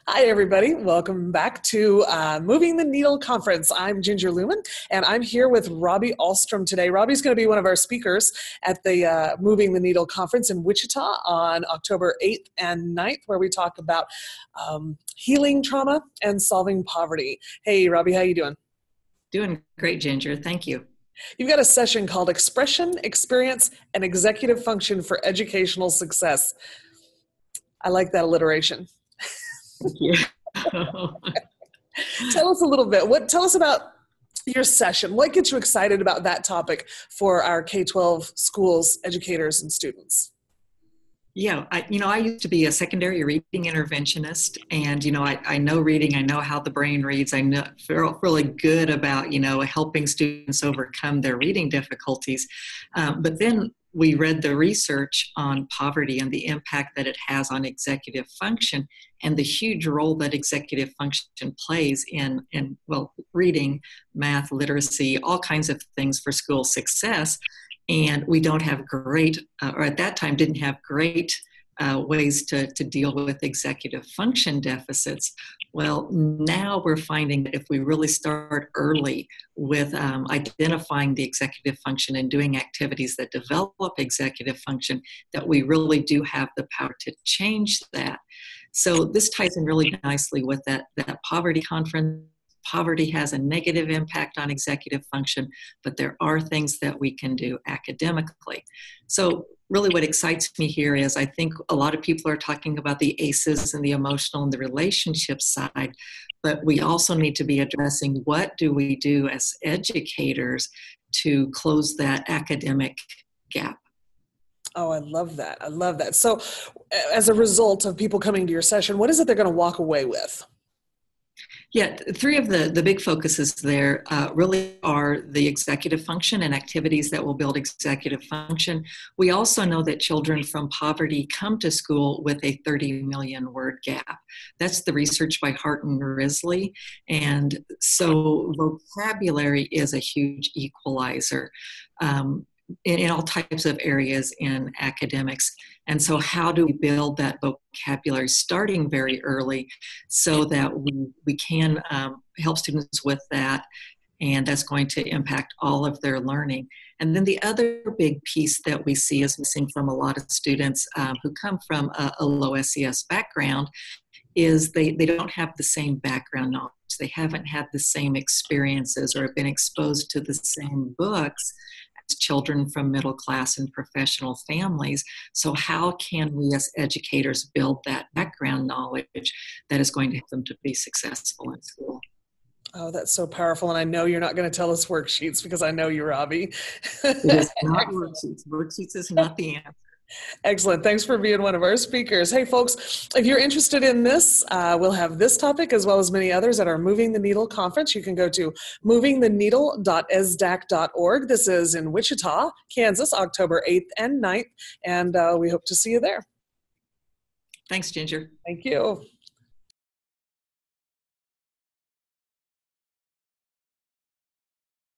Hi, everybody. Welcome back to Moving the Needle Conference. I'm Ginger Lumen, and I'm here with Robi Alstrom today. Robi's going to be one of our speakers at the Moving the Needle Conference in Wichita on October 8th and 9th, where we talk about healing trauma and solving poverty. Hey, Robi, how you doing? Doing great, Ginger. Thank you. You've got a session called Expression, Experience, and Executive Function for Educational Success. I like that alliteration. Thank you. Tell us a little bit. Tell us about your session. What gets you excited about that topic for our K-12 schools, educators, and students? Yeah, I used to be a secondary reading interventionist, and I know reading. I know how the brain reads. I feel really good about helping students overcome their reading difficulties. But then we read the research on poverty and the impact that it has on executive function, and the huge role that executive function plays in reading, math, literacy, all kinds of things for school success. And we don't have great, or at that time didn't have great ways to deal with executive function deficits. Well, now we're finding that if we really start early with identifying the executive function and doing activities that develop executive function, that we really do have the power to change that. So this ties in really nicely with that poverty conference. Poverty has a negative impact on executive function, but there are things that we can do academically. So really what excites me here is I think a lot of people are talking about the ACEs and the emotional and the relationship side, but we also need to be addressing what do we do as educators to close that academic gap. Oh, I love that. I love that. So as a result of people coming to your session, what is it they're going to walk away with? Yeah, three of the big focuses there really are the executive function and activities that will build executive function. We also know that children from poverty come to school with a 30 million word gap. That's the research by Hart and Risley. And so vocabulary is a huge equalizer. In all types of areas in academics. And so how do we build that vocabulary starting very early so that we can help students with that, and that's going to impact all of their learning. And then the other big piece that we see is missing from a lot of students who come from a low SES background is they don't have the same background knowledge. They haven't had the same experiences or have been exposed to the same books children from middle class and professional families. So how can we as educators build that background knowledge that is going to help them to be successful in school? Oh, that's so powerful. And I know you're not going to tell us worksheets because I know you, Robi. It is not worksheets. Worksheets is not the answer. Excellent. Thanks for being one of our speakers. Hey, folks, if you're interested in this, we'll have this topic as well as many others at our Moving the Needle conference. You can go to movingtheneedle.sdac.org. This is in Wichita, Kansas, October 8th and 9th, and we hope to see you there. Thanks, Ginger. Thank you.